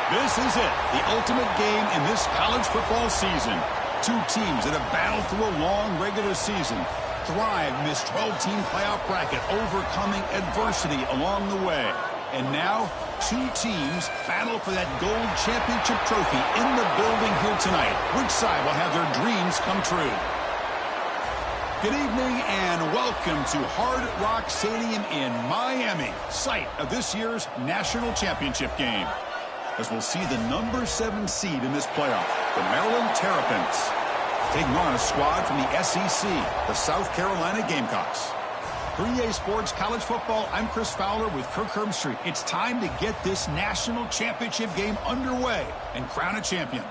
This is it, the ultimate game in this college football season. Two teams that have battled through a long regular season, thrived in this 12-team playoff bracket, overcoming adversity along the way. And now, two teams battle for that gold championship trophy in the building here tonight. Which side will have their dreams come true? Good evening and welcome to Hard Rock Stadium in Miami, site of this year's national championship game. As we'll see the number 7 seed in this playoff, the Maryland Terrapins, taking on a squad from the SEC, the South Carolina Gamecocks. 3A Sports College Football, I'm Chris Fowler with Kirk Herbstreit. It's time to get this national championship game underway and crown a champion.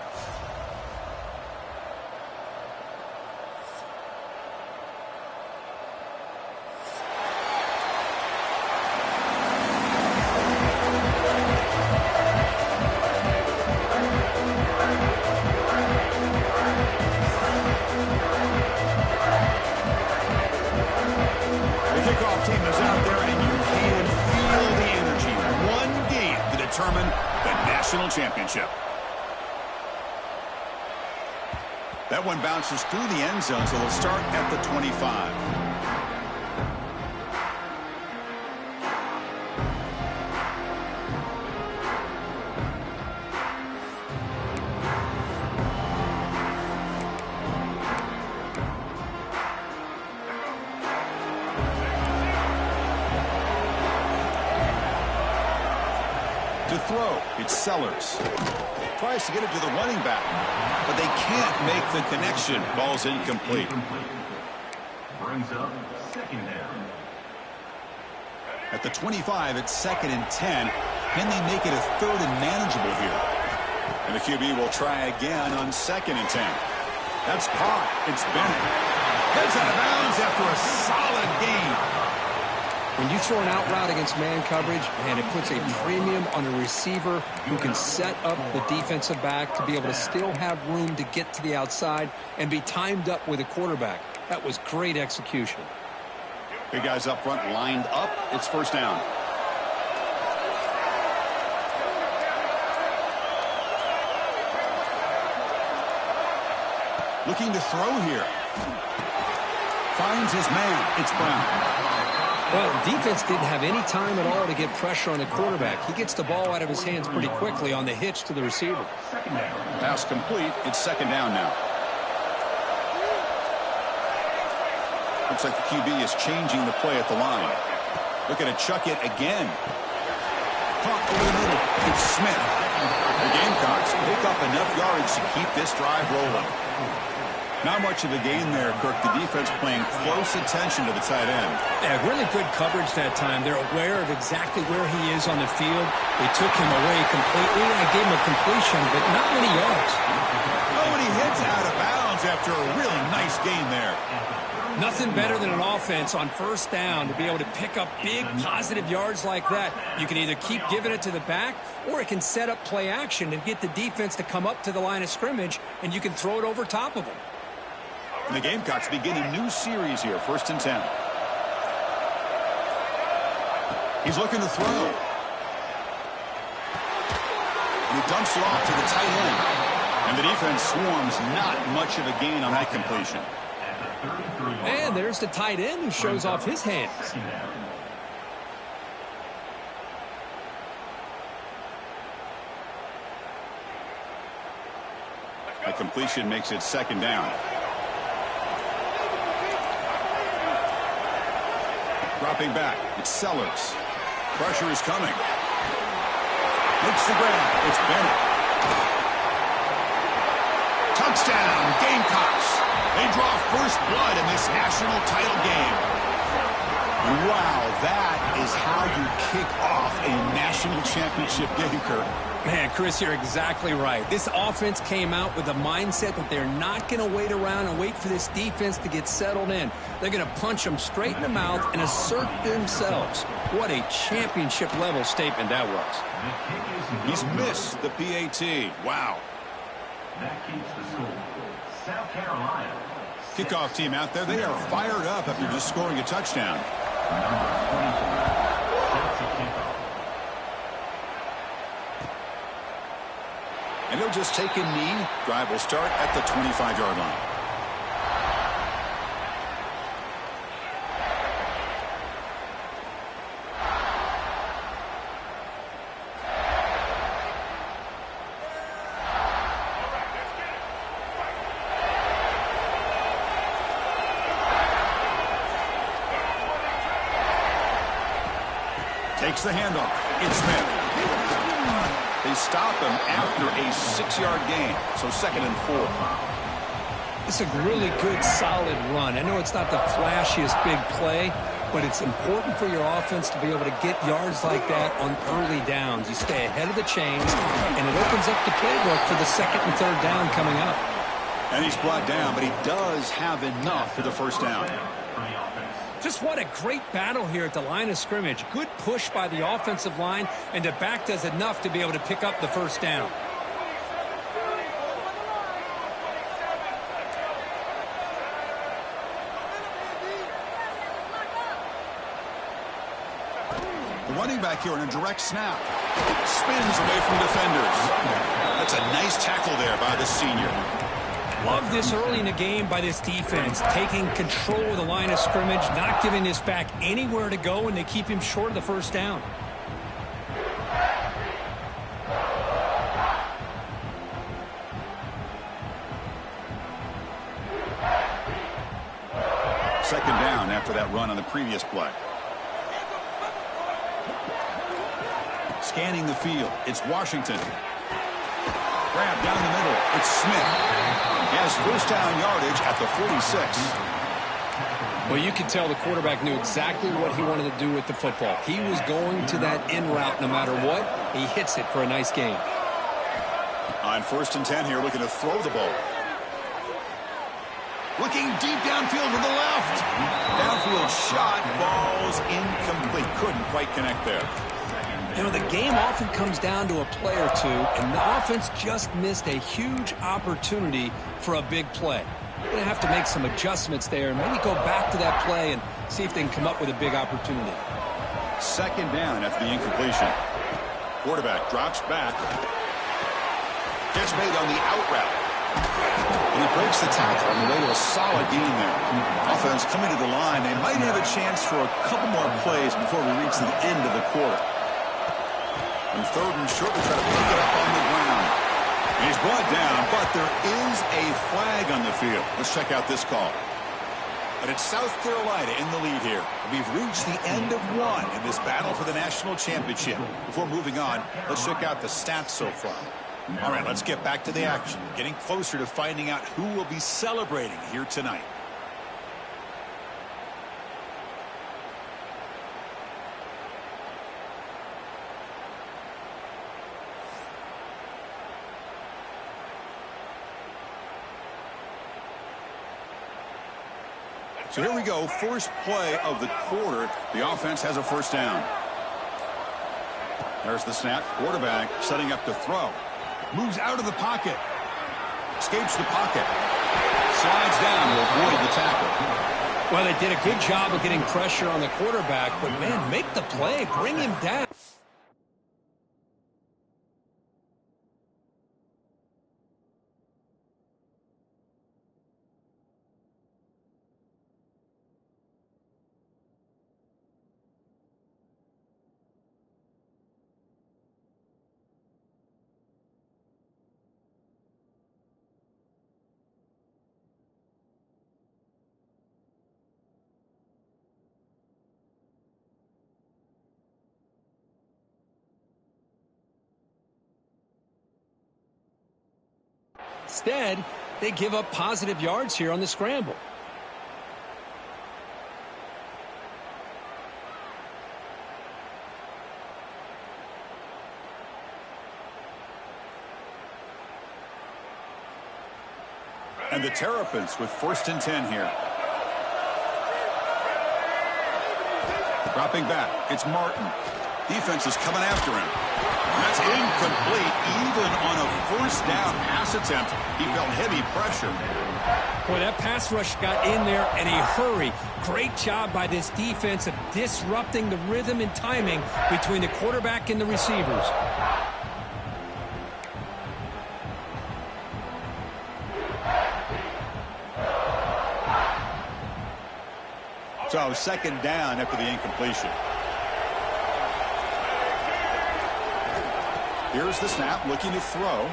Championship. That one bounces through the end zone, so they'll start at the 25. To throw, it's Sellers. Tries to get it to the running back, but they can't make the connection. Ball's incomplete. Brings up second down. At the 25, it's 2nd and 10. Can they make it a 3rd and manageable here? And the QB will try again on 2nd and 10. That's caught. It's Bennett. Heads out of bounds after a solid gain. When you throw an out route against man coverage, man, it puts a premium on a receiver who can set up the defensive back to be able to still have room to get to the outside and be timed up with a quarterback. That was great execution. Big guys up front lined up. It's first down. Looking to throw here. Finds his man. It's Brown. Well, the defense didn't have any time at all to get pressure on the quarterback. He gets the ball out of his hands pretty quickly on the hitch to the receiver. Pass complete. It's 2nd down now. Looks like the QB is changing the play at the line. Looking to chuck it again. Caught over the middle. It's Smith. The Gamecocks pick up enough yardage to keep this drive rolling. Not much of a gain there, Kirk. The defense paying close attention to the tight end. Yeah, really good coverage that time. They're aware of exactly where he is on the field. They took him away completely. I gave him a completion, but not many yards. Oh, and he hits out of bounds after a really nice gain there. Nothing better than an offense on first down to be able to pick up big positive yards like that. You can either keep giving it to the back, or it can set up play action and get the defense to come up to the line of scrimmage, and you can throw it over top of them. And the Gamecocks begin a new series here, 1st and 10. He's looking to throw. And he dumps it off to the tight end. And the defense swarms, not much of a gain on that completion. And there's the tight end who shows off his hands. That completion makes it 2nd down. Dropping back, it's Sellers. Pressure is coming. Makes the grab. It's Bennett. Touchdown, Gamecocks. They draw first blood in this national title game. Wow, that is how you kick off a national championship game, Kirk. Man, Chris, you're exactly right. This offense came out with a mindset that they're not going to wait around and wait for this defense to get settled in. They're going to punch them straight in the mouth and assert themselves. What a championship-level statement that was. He's missed the PAT. Wow. That keeps the score. South Carolina. Kickoff team out there. They are fired up after just scoring a touchdown. Number 24 sets a kickoff. And he'll just take a knee. Drive will start at the 25-yard line. Takes the handoff. It's Smith. They stop him after a 6-yard gain. So 2nd and 4. It's a really good, solid run. I know it's not the flashiest big play, but it's important for your offense to be able to get yards like that on early downs. You stay ahead of the chains, and it opens up the playbook for the 2nd and 3rd down coming up. And he's brought down, but he does have enough for the first down. Just what a great battle here at the line of scrimmage. Good push by the offensive line, and the back does enough to be able to pick up the first down. The running back here in a direct snap. Spins away from defenders. That's a nice tackle there by the senior. Love this early in the game by this defense, taking control of the line of scrimmage, not giving this back anywhere to go, and they keep him short of the first down. Second down after that run on the previous play. Scanning the field, it's Washington. Grab down the middle, it's Smith. He has first down yardage at the 46. Well, you could tell the quarterback knew exactly what he wanted to do with the football. He was going to that in route no matter what. He hits it for a nice gain. On 1st and 10 here, looking to throw the ball. Looking deep downfield to the left. Downfield shot falls incomplete. Couldn't quite connect there. You know, the game often comes down to a play or two, and the offense just missed a huge opportunity for a big play. They're going to have to make some adjustments there and maybe go back to that play and see if they can come up with a big opportunity. Second down after the incompletion. Quarterback drops back. Gets made on the out route. And he breaks the tackle on the way to a solid gain there. Offense coming to the line. They might have a chance for a couple more plays before we reach the end of the quarter. And 3rd and short, we try to pick it up on the ground. And he's brought down, but there is a flag on the field. Let's check out this call. And it's South Carolina in the lead here. We've reached the end of one in this battle for the national championship. Before moving on, let's check out the stats so far. All right, let's get back to the action. Getting closer to finding out who will be celebrating here tonight. So here we go, first play of the quarter. The offense has a first down. There's the snap. Quarterback setting up to throw. Moves out of the pocket. Escapes the pocket. Slides down to avoid the tackle. Well, they did a good job of getting pressure on the quarterback, but, man, make the play. Bring him down. Instead, they give up positive yards here on the scramble. And the Terrapins with 1st and 10 here. Dropping back, it's Martin. Defense is coming after him. That's incomplete. Even on a first down pass attempt, he felt heavy pressure. Boy, that pass rush got in there in a hurry. Great job by this defense of disrupting the rhythm and timing between the quarterback and the receivers. So second down after the incompletion. Here's the snap, looking to throw.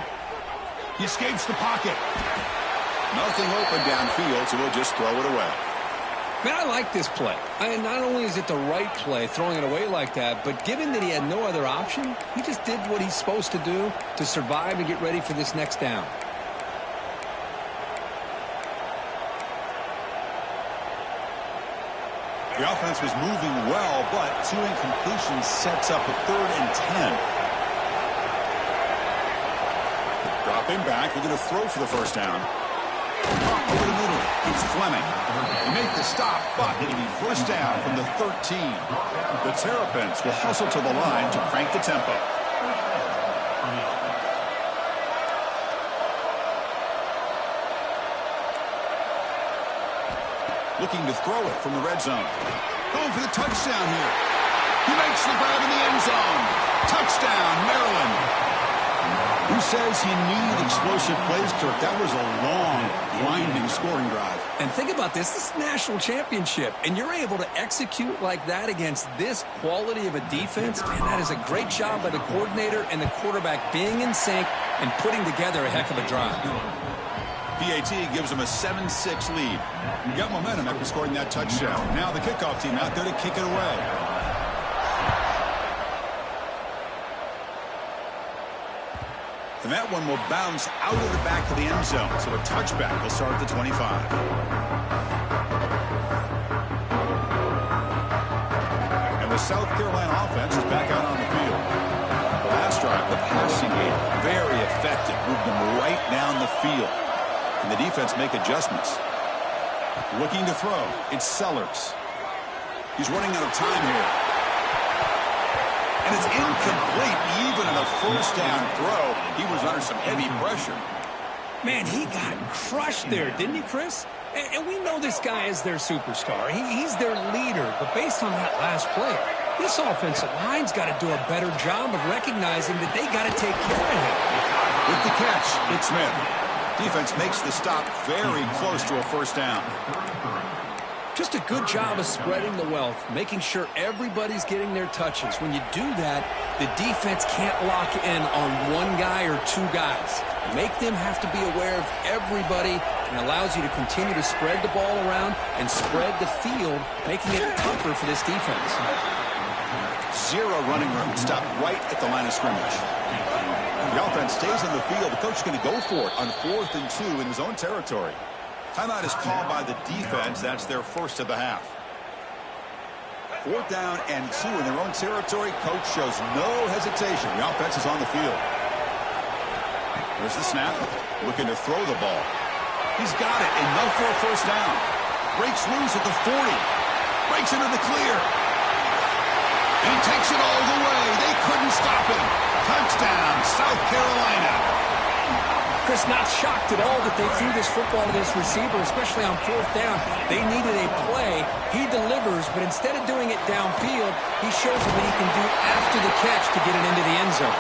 He escapes the pocket. Nothing open downfield, so he'll just throw it away. Man, I like this play. Not only is it the right play, throwing it away like that, but given that he had no other option, he just did what he's supposed to do to survive and get ready for this next down. The offense was moving well, but 2 incompletions sets up a 3rd and 10. Dropping back, we're going to throw for the first down. Over the middle, it's Fleming. He made the stop, but it'll be first down from the 13. The Terrapins will hustle to the line to crank the tempo. Looking to throw it from the red zone. Going for the touchdown here. He makes the grab in the end zone. Touchdown, Maryland. Who says you need explosive plays, Kirk? That was a long, winding scoring drive. And think about this. This is a national championship, and you're able to execute like that against this quality of a defense. Man, that is a great job by the coordinator and the quarterback being in sync and putting together a heck of a drive. PAT gives them a 7-6 lead. You got momentum after scoring that touchdown. Now the kickoff team out there to kick it away. And that one will bounce out of the back of the end zone. So a touchback will start at the 25. And the South Carolina offense is back out on the field. The last drive, the passing game, very effective. Moved them right down the field. And the defense make adjustments. Looking to throw. It's Sellers. He's running out of time here. And it's incomplete. Even in a first down throw, he was under some heavy pressure. Man, he got crushed there, didn't he, Chris? And we know this guy is their superstar. He's their leader. But based on that last play, this offensive line's got to do a better job of recognizing that they got to take care of him. With the catch, it's Smith. Defense makes the stop very close to a first down. Just a good job of spreading the wealth, making sure everybody's getting their touches. When you do that, the defense can't lock in on one guy or 2 guys. Make them have to be aware of everybody, and allows you to continue to spread the ball around and spread the field, making it tougher for this defense. 0 running room, stopped right at the line of scrimmage. The offense stays on the field. The coach is going to go for it on 4th and 2 in his own territory. Timeout is called by the defense. That's their first of the half. 4th down and 2 in their own territory. Coach shows no hesitation. The offense is on the field. There's the snap. Looking to throw the ball. He's got it. Enough for a first down. Breaks loose at the 40. Breaks into the clear. And he takes it all the way. They couldn't stop him. Touchdown, South Carolina. Chris, not shocked at all that they threw this football to this receiver, especially on 4th down. They needed a play. He delivers, but instead of doing it downfield, he shows them what he can do after the catch to get it into the end zone.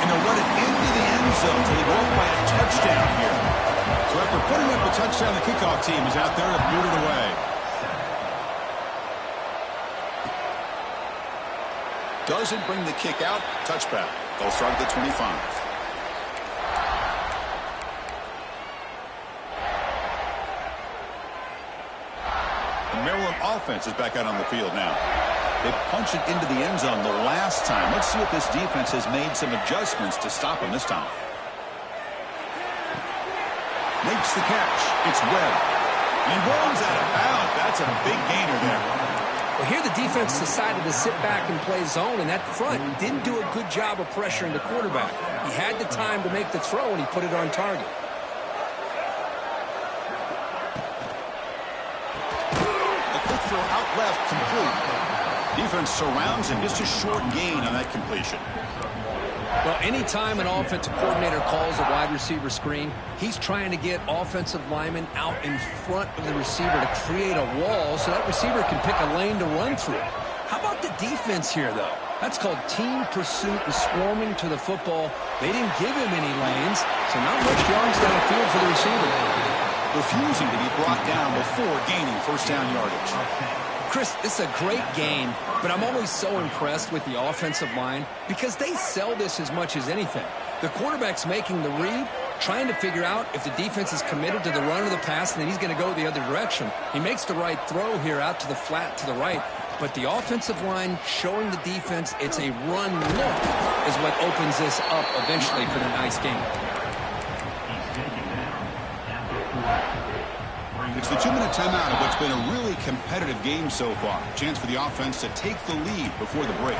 And they'll run it into the end zone until they go up by a touchdown here. So after putting up a touchdown, the kickoff team is out there to boot it away. Doesn't bring the kick out. Touchback. They'll start at the 25. Maryland offense is back out on the field now. They punched it into the end zone the last time. Let's see if this defense has made some adjustments to stop him this time. Makes the catch. It's Webb. He runs out of bounds. That's a big gainer there. Well, here the defense decided to sit back and play zone, and that front didn't do a good job of pressuring the quarterback. He had the time to make the throw, and he put it on target. Out left, complete. Defense surrounds him. Just a short gain on that completion. Well, anytime an offensive coordinator calls a wide receiver screen, he's trying to get offensive linemen out in front of the receiver to create a wall so that receiver can pick a lane to run through. How about the defense here, though? That's called team pursuit and swarming to the football. They didn't give him any lanes, so not much yards downfield for the receiver. Refusing to be brought down before gaining first down yardage. Chris, this is a great game, but I'm always so impressed with the offensive line because they sell this as much as anything. The quarterback's making the read, trying to figure out if the defense is committed to the run or the pass, and then he's going to go the other direction. He makes the right throw here out to the flat to the right, but the offensive line showing the defense it's a run look is what opens this up eventually for the nice game. It's the 2-minute timeout of what's been a really competitive game so far. Chance for the offense to take the lead before the break.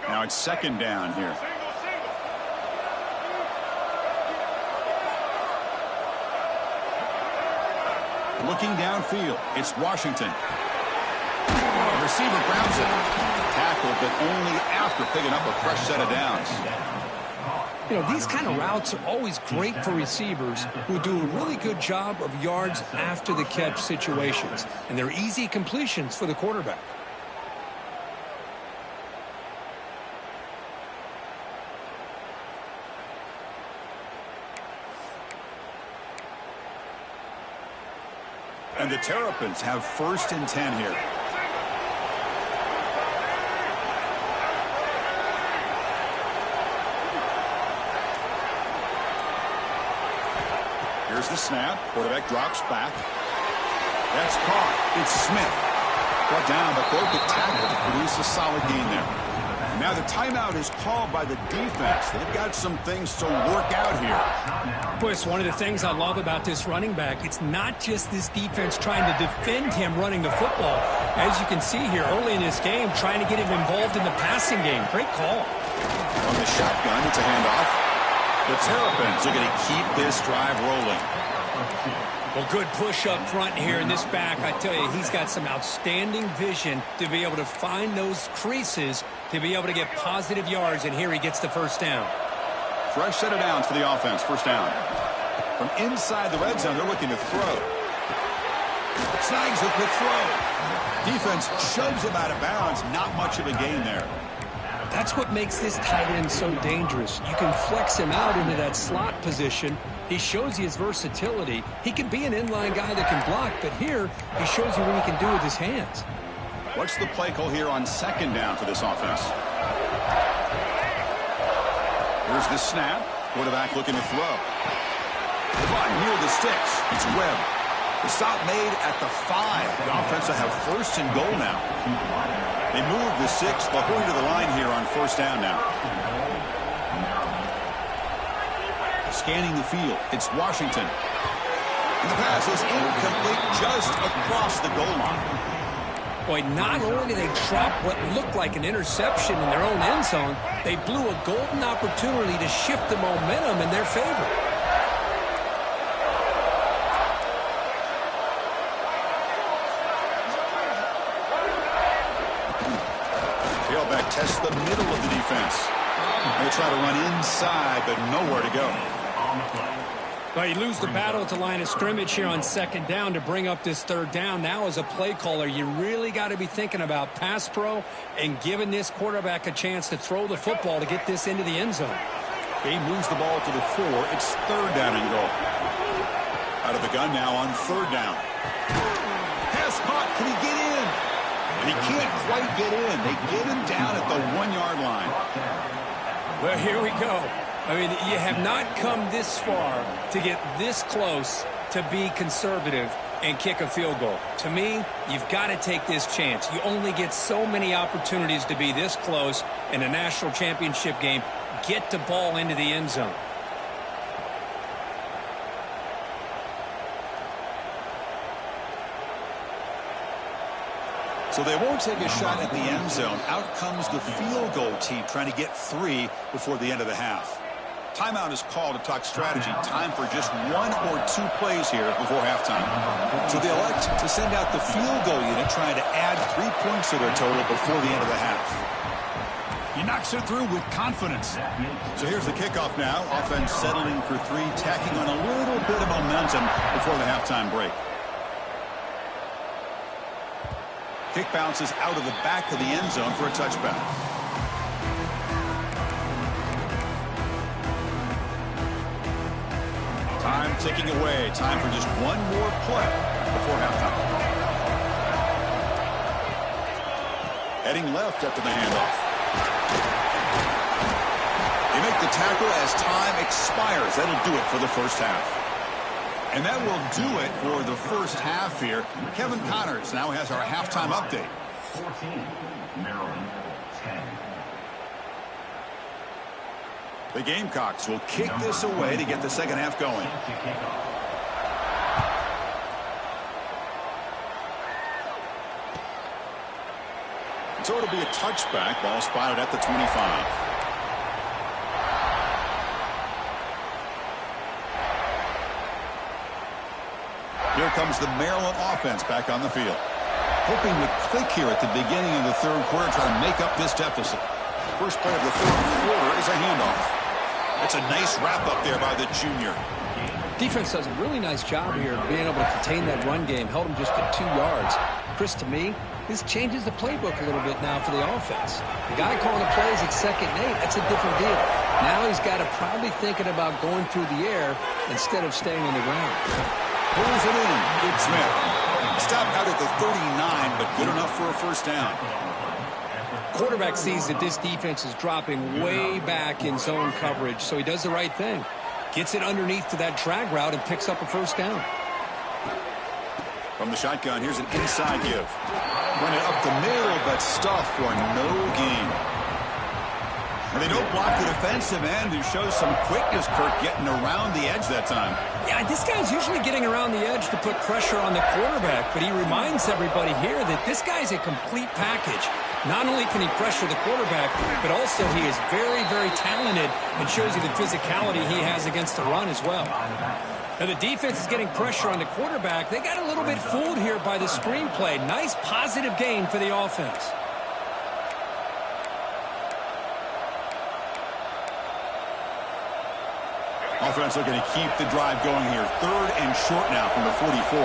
Now it's second down here. Looking downfield, it's Washington. Receiver grabs it. Tackled, but only after picking up a fresh set of downs. You know, these kind of routes are always great for receivers who do a really good job of yards after the catch situations. And they're easy completions for the quarterback. And the Terrapins have 1st and 10 here. Here's the snap. Quarterback drops back. That's caught. It's Smith. Brought down, but broke the tackle to produce a solid gain there. Now the timeout is called by the defense. They've got some things to work out here. Boy, it's one of the things I love about this running back. It's not just this defense trying to defend him running the football. As you can see here early in this game, trying to get him involved in the passing game. Great call. On the shotgun, it's a handoff. The Terrapins are going to keep this drive rolling. Well, good push up front here in this back. I tell you, he's got some outstanding vision to be able to find those creases to be able to get positive yards, and here he gets the first down. Fresh set of downs for the offense. First down. From inside the red zone, they're looking to throw. Snags a quick throw. Defense shoves him out of bounds. Not much of a gain there. That's what makes this tight end so dangerous. You can flex him out into that slot position. He shows you his versatility. He can be an inline guy that can block, but here he shows you what he can do with his hands. What's the play call here on second down for this offense? Here's the snap. Quarterback looking to throw. Caught near the sticks. It's Webb. The stop made at the 5. The offense will have 1st and goal now. They move the 6. They'll go to the line here on 1st down now. Scanning the field. It's Washington. And the pass is incomplete just across the goal line. Boy, not only did they drop what looked like an interception in their own end zone, they blew a golden opportunity to shift the momentum in their favor. Tailback tests the middle of the defense. They try to run inside, but nowhere to go. Well, you lose the battle at the line of scrimmage here on 2nd down to bring up this 3rd down. Now as a play caller, you really got to be thinking about pass pro and giving this quarterback a chance to throw the football to get this into the end zone. He moves the ball to the 4. It's 3rd down and goal. Out of the gun now on 3rd down. Pass caught. Can he get in? And he can't quite get in. They get him down at the 1-yard line. Well, here we go. I mean, you have not come this far to get this close to be conservative and kick a field goal. To me, you've got to take this chance. You only get so many opportunities to be this close in a national championship game. Get the ball into the end zone. So they won't take a shot at the end zone. Out comes the field goal team trying to get 3 before the end of the half. Timeout is called to talk strategy. Time for just 1 or 2 plays here before halftime. So they elect to send out the field goal unit trying to add 3 points to their total before the end of the half. He knocks it through with confidence. So here's the kickoff now. Offense settling for 3, tacking on a little bit of momentum before the halftime break. Kick bounces out of the back of the end zone for a touchback. Time ticking away. Time for just one more play before halftime. Heading left after the handoff. They make the tackle as time expires. That'll do it for the first half. And that will do it for the first half here. Kevin Connors now has our halftime update. 14, Maryland 10. The Gamecocks will kick this away to get the second half going. So it'll be a touchback. Ball spotted at the 25. Here comes the Maryland offense back on the field. Hoping to click here at the beginning of the third quarter, trying to make up this deficit. First play of the third quarter is a handoff. That's a nice wrap-up there by the junior. Defense does a really nice job here of being able to contain that run game. Held him just at 2 yards. Chris, to me, this changes the playbook a little bit now for the offense. The guy calling the plays at 2nd and 8, that's a different deal. Now he's got to probably thinking about going through the air instead of staying on the ground. Pulls it in. Big Smith. Stopped out at the 39, but good enough for a first down. Quarterback sees that this defense is dropping way back in zone coverage, so he does the right thing. Gets it underneath to that drag route and picks up a first down. From the shotgun, here's an inside give. Run it up the middle, but stuffed for no gain. And they don't block the defensive end, who shows some quickness, Kirk, getting around the edge that time. Yeah, this guy's usually getting around the edge to put pressure on the quarterback, but he reminds everybody here that this guy's a complete package. Not only can he pressure the quarterback, but also he is very, very talented and shows you the physicality he has against the run as well. Now the defense is getting pressure on the quarterback. They got a little bit fooled here by the screenplay. Nice positive gain for the offense. Offense looking to keep the drive going here. 3rd and short now from the 44.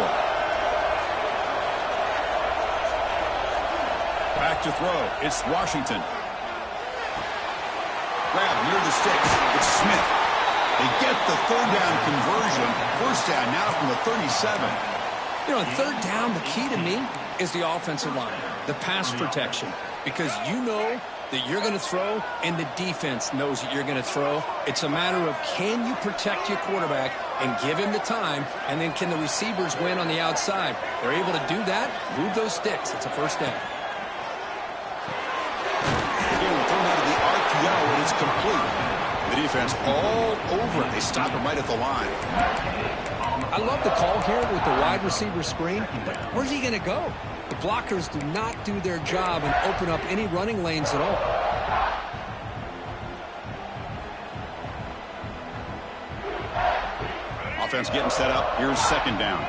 Back to throw. It's Washington. Grab near the sticks. It's Smith. They get the 3rd down conversion. First down now from the 37. You know, on 3rd down, the key to me is the offensive line, the pass protection, because you know that you're going to throw and the defense knows that you're going to throw. It's a matter of can you protect your quarterback and give him the time, and then can the receivers win on the outside? They're able to do that, move those sticks. It's a first down. Again, thrown out of the RPO, and it's complete. The defense all over it. They stop him right at the line. I love the call here with the wide receiver screen, but where's he going to go? The blockers do not do their job and open up any running lanes at all. Offense getting set up. Here's 2nd down.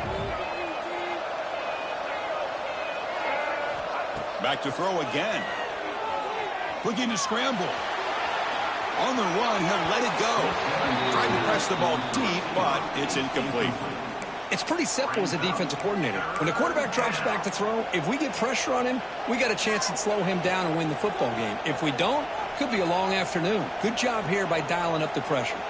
Back to throw again. Looking to scramble. On the run, he'll let it go. Trying to press the ball deep, but it's incomplete. It's pretty simple as a defensive coordinator. When the quarterback drops back to throw, if we get pressure on him, we got a chance to slow him down and win the football game. If we don't, could be a long afternoon. Good job here by dialing up the pressure.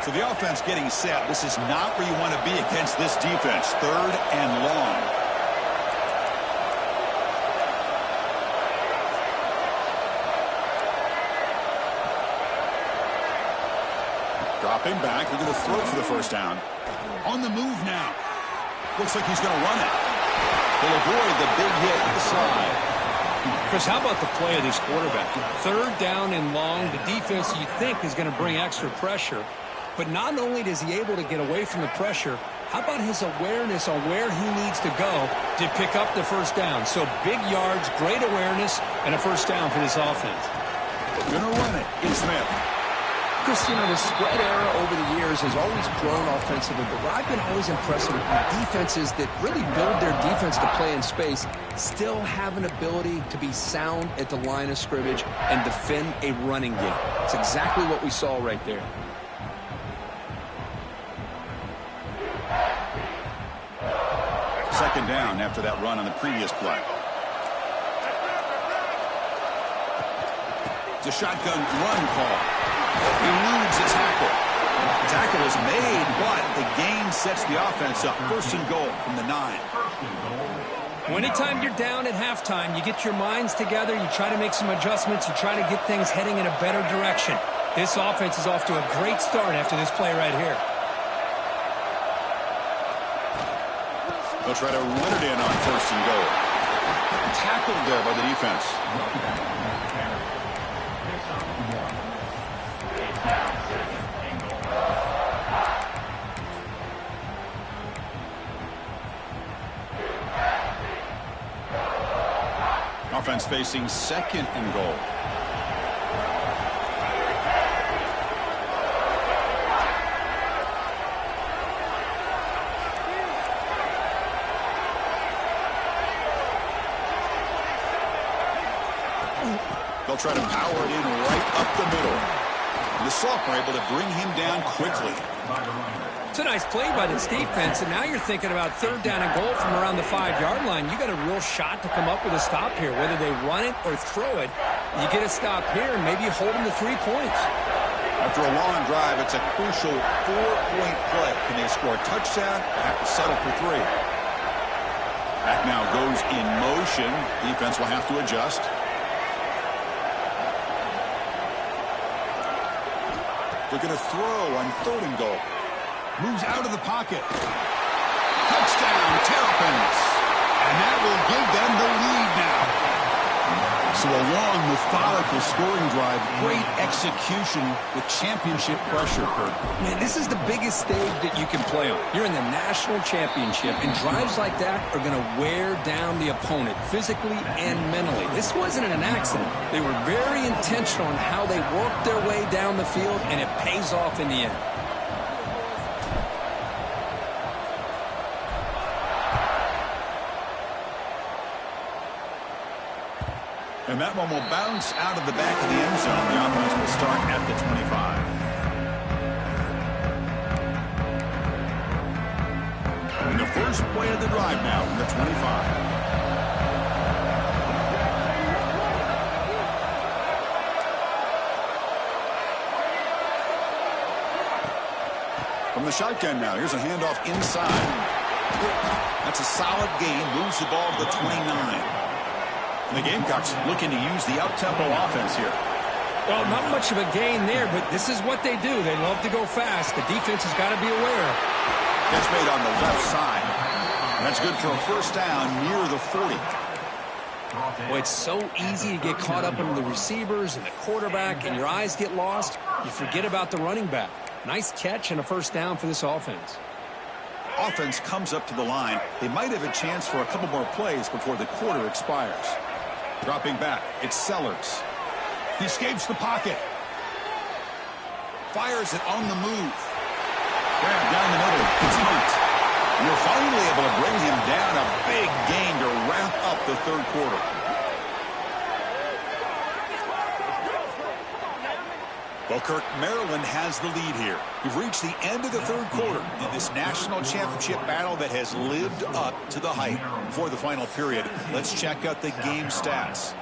So the offense getting set. This is not where you want to be against this defense. 3rd and long. Dropping back. They're going to throw for the first down. On the move now. Looks like he's going to run it. He'll avoid the big hit to the side. Chris, how about the play of this quarterback? 3rd down and long. The defense, you think, is going to bring extra pressure. But not only is he able to get away from the pressure, how about his awareness on where he needs to go to pick up the first down? So big yards, great awareness, and a first down for this offense. They're going to run it. It's Smith. Chris, you know, the spread era over the years has always grown offensively, but what I've been always impressed with defenses that really build their defense to play in space still have an ability to be sound at the line of scrimmage and defend a running game. It's exactly what we saw right there. Second down after that run on the previous play. It's a shotgun run call. Eludes a tackle. The tackle is made, but the gain sets the offense up. First and goal from the 9. Well, anytime you're down at halftime, you get your minds together, you try to make some adjustments, you try to get things heading in a better direction. This offense is off to a great start after this play right here. They'll try to run it in on first and goal. Tackled there by the defense. Offense facing second and goal. They'll try to power it in right up the middle. The Salk are able to bring him down quickly. It's a nice play by this defense, and now you're thinking about third down and goal from around the 5-yard line. You got a real shot to come up with a stop here. Whether they run it or throw it, you get a stop here and maybe you hold them to 3 points. After a long drive, it's a crucial 4-point play. Can they score a touchdown or have to settle for 3? Back now goes in motion. Defense will have to adjust. They're going to throw on third and goal. Moves out of the pocket. Touchdown, Terrapins. And that will give them the lead now. So a long, methodical scoring drive. Great execution with championship pressure, Kurt. Man, this is the biggest stage that you can play on. You're in the national championship, and drives like that are going to wear down the opponent physically and mentally. This wasn't an accident. They were very intentional in how they worked their way down the field, and it pays off in the end. And that one will bounce out of the back of the end zone. The offense will start at the 25. And the first play of the drive now from the 25. From the shotgun now, here's a handoff inside. That's a solid gain, moves the ball to the 29. And the Gamecocks looking to use the up-tempo offense here. Well, not much of a gain there, but this is what they do. They love to go fast. The defense has got to be aware. Catch made on the left side. And that's good for a first down near the 40. Well, it's so easy to get caught up in the receivers and the quarterback, and your eyes get lost. You forget about the running back. Nice catch and a first down for this offense. Offense comes up to the line. They might have a chance for a couple more plays before the quarter expires. Dropping back, it's Sellers. He escapes the pocket. Fires it on the move. Grab down the middle. It's Hunt. And you're finally able to bring him down. A big gain to wrap up the third quarter. Well, Kirk, Maryland has the lead here. We've reached the end of the third quarter in this national championship battle that has lived up to the hype. For the final period, let's check out the game stats.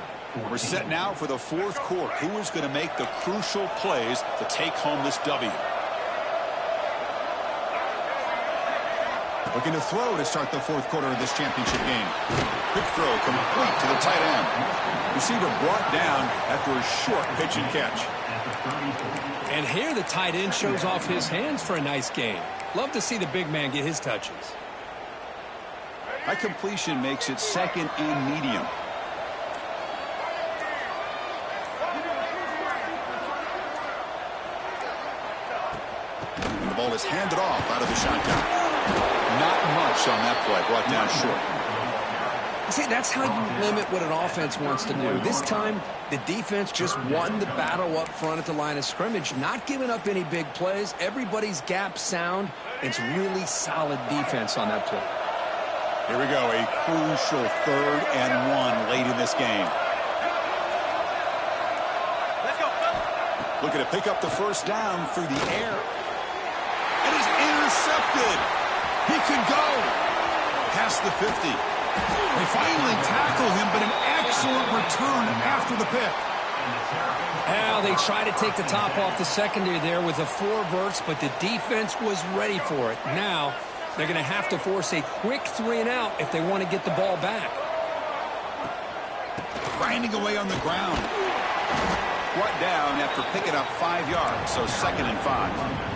We're set now for the fourth quarter. Who is going to make the crucial plays to take home this W? Looking to throw to start the fourth quarter of this championship game. Quick throw complete to the tight end. Receiver brought down after a short pitch and catch. And here the tight end shows off his hands for a nice gain. Love to see the big man get his touches. That completion makes it second and medium. And the ball is handed off out of the shotgun. Not much on that play, brought down short. See, that's how you limit what an offense wants to do. This time, the defense just won the battle up front at the line of scrimmage, not giving up any big plays. Everybody's gap sound. It's really solid defense on that play. Here we go, a crucial 3rd and 1 late in this game. Let's go. Looking to pick up the first down through the air. And he's intercepted. He could go. past the 50. They finally tackle him, but an excellent return after the pick. Well, they tried to take the top off the secondary there with the 4 verts, but the defense was ready for it. Now, they're going to have to force a quick 3-and-out if they want to get the ball back. Grinding away on the ground. Brought down after picking up 5 yards, so 2nd and 5.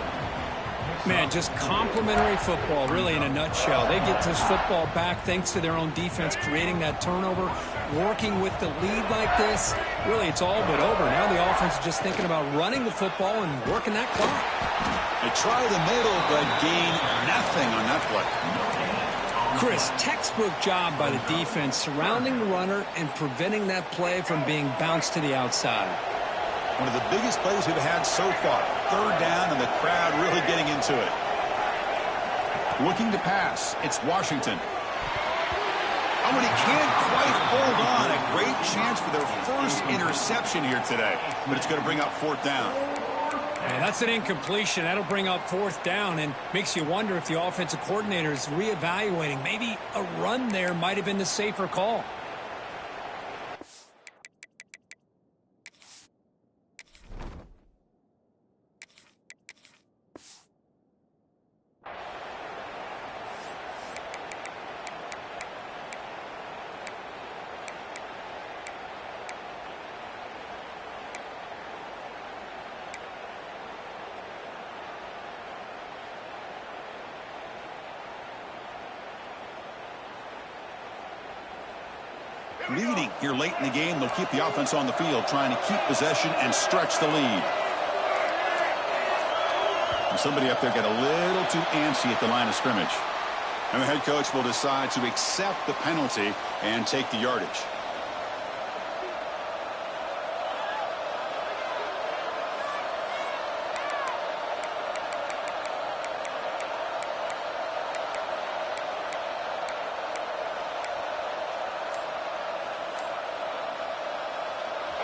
Man, just complimentary football, really, in a nutshell. They get this football back thanks to their own defense, creating that turnover, working with the lead like this. Really, it's all but over. Now the offense is just thinking about running the football and working that clock. They try the middle, but gain nothing on that play. Chris, textbook job by the defense, surrounding the runner and preventing that play from being bounced to the outside. One of the biggest plays we've had so far. 3rd down, and the crowd really getting into it. Looking to pass. It's Washington. Oh, and he can't quite hold on. A great chance for their first interception here today. But it's going to bring up 4th down. And that's an incompletion. That'll bring up 4th down and makes you wonder if the offensive coordinator is reevaluating. Maybe a run there might have been the safer call. Leading here late in the game, they'll keep the offense on the field, trying to keep possession and stretch the lead. And somebody up there got a little too antsy at the line of scrimmage. And the head coach will decide to accept the penalty and take the yardage.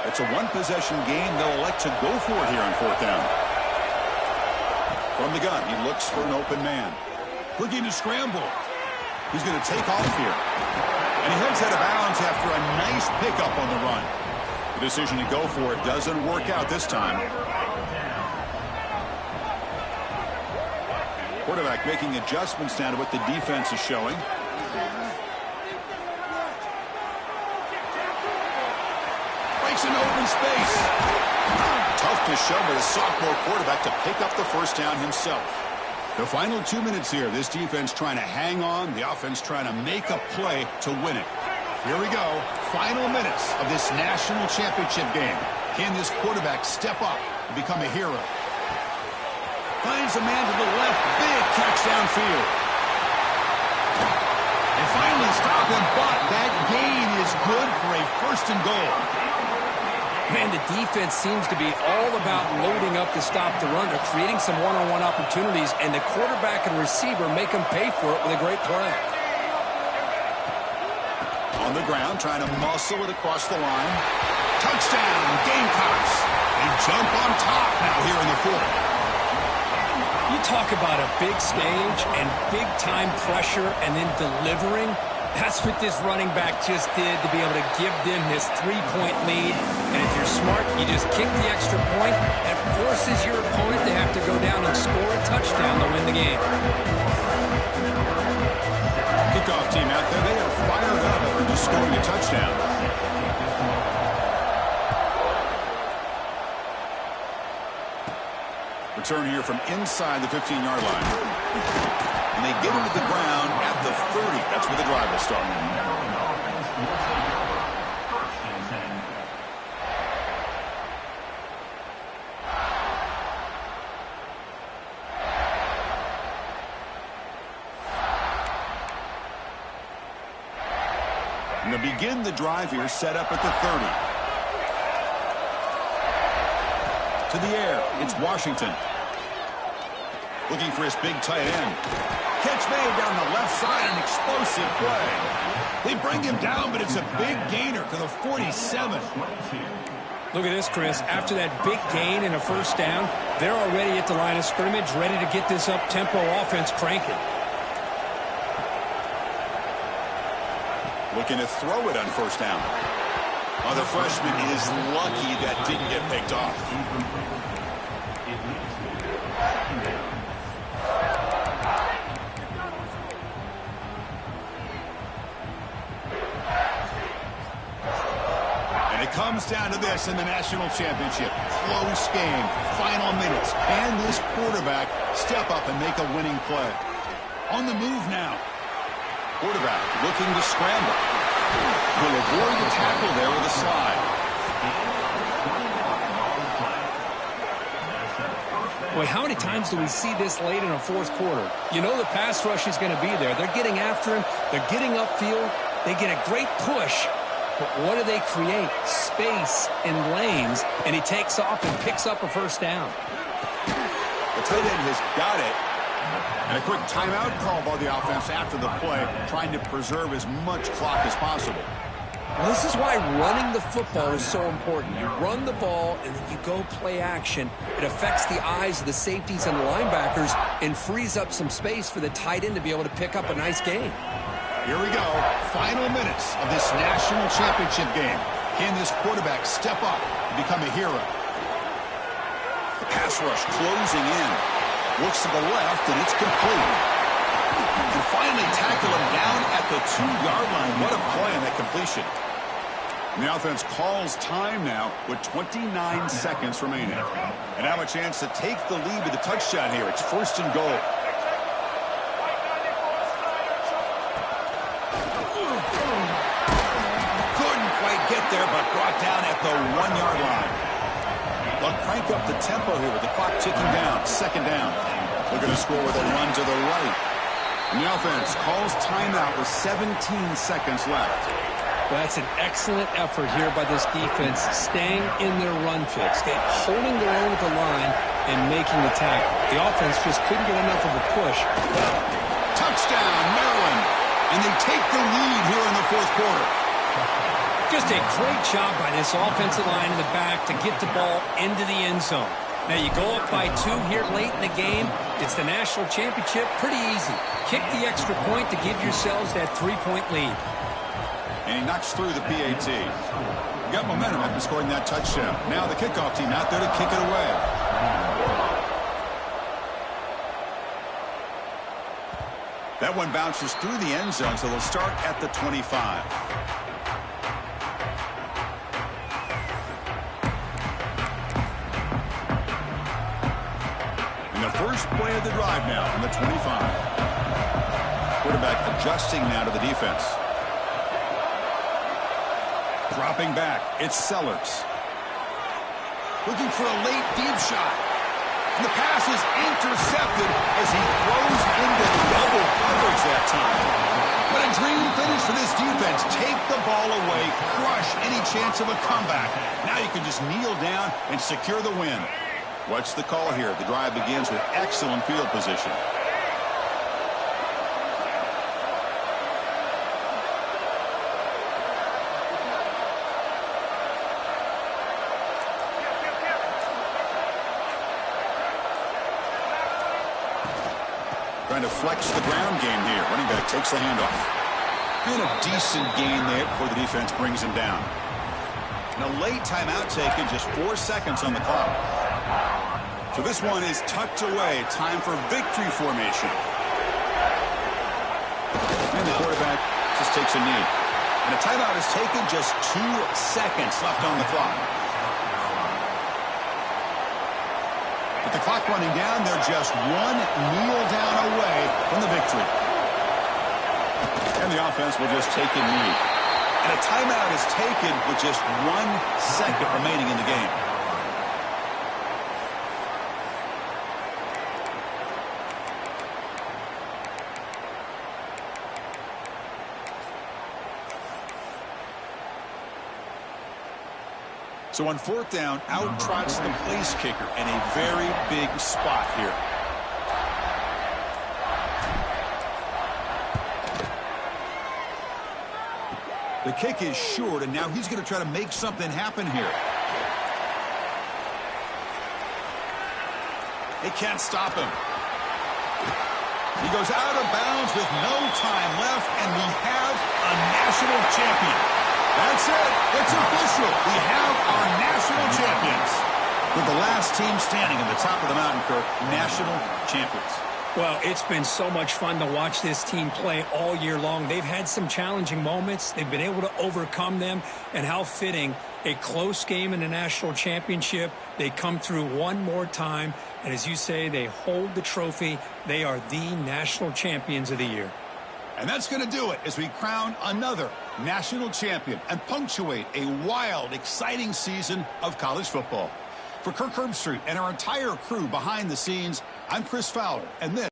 It's a one-possession game. They'll elect to go for it here on 4th down. From the gun, he looks for an open man. Looking to scramble. He's going to take off here. And he heads out of bounds after a nice pickup on the run. The decision to go for it doesn't work out this time. Quarterback making adjustments now to what the defense is showing. An open space. Tough to show by the sophomore quarterback to pick up the 1st down himself. The final 2 minutes here. This defense trying to hang on. The offense trying to make a play to win it. Here we go. Final minutes of this national championship game. Can this quarterback step up and become a hero? Finds a man to the left. Big catch downfield. They finally stop him, but that gain is good for a 1st and goal. Man, the defense seems to be all about loading up to stop the run. They're creating some one-on-one opportunities, and the quarterback and receiver make them pay for it with a great play. On the ground, trying to muscle it across the line. Touchdown, Gamecocks. They jump on top now here in the 4th. You talk about a big stage and big-time pressure and then delivering. That's what this running back just did to be able to give them this 3-point lead. And if you're smart, you just kick the extra point. That forces your opponent to have to go down and score a touchdown to win the game. Kickoff team out there, they are fired up for just scoring a touchdown. Return here from inside the 15-yard line. And they get him to the ground at the 30. That's where the drive will start. And to begin the drive here, set up at the 30. To the air, it's Washington. Looking for his big tight end. Catch made down the left side, an explosive play. They bring him down, but it's a big gainer to the 47. Look at this, Chris. After that big gain and a 1st down, they're already at the line of scrimmage, ready to get this up-tempo offense cranking. Looking to throw it on first down. Oh, the freshman is lucky that didn't get picked off. And it comes down to this in the national championship. Close game, final minutes. Can this quarterback step up and make a winning play? On the move now. Quarterback looking to scramble. Will avoid the tackle there with a slide. Boy, how many times do we see this late in a fourth quarter? You know the pass rush is going to be there. They're getting after him. They're getting upfield. They get a great push. But what do they create? Space and lanes. And he takes off and picks up a first down. The tight end has got it. And a quick timeout call by the offense after the play, trying to preserve as much clock as possible. Well, this is why running the football is so important. You run the ball, and then you go play action. It affects the eyes of the safeties and the linebackers and frees up some space for the tight end to be able to pick up a nice gain. Here we go. Final minutes of this national championship game. Can this quarterback step up and become a hero? The pass rush closing in. Looks to the left, and it's complete. And finally tackle him down at the 2-yard line. What a play on that completion. And the offense calls time now with 29 seconds remaining. And have a chance to take the lead with a touchdown here. It's first and goal. Couldn't quite get there, but brought down at the 1-yard line. They'll crank up the tempo here with the clock ticking down. Second down. Looking to score with a run to the right. And the offense calls timeout with 17 seconds left. Well, that's an excellent effort here by this defense, staying in their run fix, holding their own at the line and making the tackle. The offense just couldn't get enough of a push. Touchdown, Maryland. And they take the lead here in the fourth quarter. Just a great job by this offensive line in the back to get the ball into the end zone. Now you go up by 2 here late in the game. It's the national championship. Pretty easy. Kick the extra point to give yourselves that 3-point lead. And he knocks through the PAT. Got momentum after scoring that touchdown. Now the kickoff team out there to kick it away. That one bounces through the end zone, so they'll start at the 25. First play of the drive now from the 25. Quarterback adjusting now to the defense. Dropping back, it's Sellers. Looking for a late deep shot. And the pass is intercepted as he throws into double coverage that time. But a dream finish for this defense. Take the ball away, crush any chance of a comeback. Now you can just kneel down and secure the win. What's the call here? The drive begins with excellent field position. Trying to flex the ground game here. Running back takes the handoff. And a decent gain there before the defense brings him down. And a late timeout taken, just 4 seconds on the clock. So this one is tucked away. Time for victory formation. And the quarterback just takes a knee. And a timeout is taken, just 2 seconds left on the clock. With the clock running down, they're just 1 kneel down away from the victory. And the offense will just take a knee. And a timeout is taken with just 1 second remaining in the game. So on fourth down, out trots the place kicker in a very big spot here. The kick is short, and now he's going to try to make something happen here. They can't stop him. He goes out of bounds with no time left, and we have a national champion. That's it. It's official. We have our national champions. With the last team standing at the top of the mountain, Kirk, national champions. Well, it's been so much fun to watch this team play all year long. They've had some challenging moments. They've been able to overcome them. And how fitting, a close game in the national championship. They come through one more time. And as you say, they hold the trophy. They are the national champions of the year. And that's going to do it as we crown another national champion and punctuate a wild, exciting season of college football. For Kirk Herbstreit and our entire crew behind the scenes, I'm Chris Fowler, and this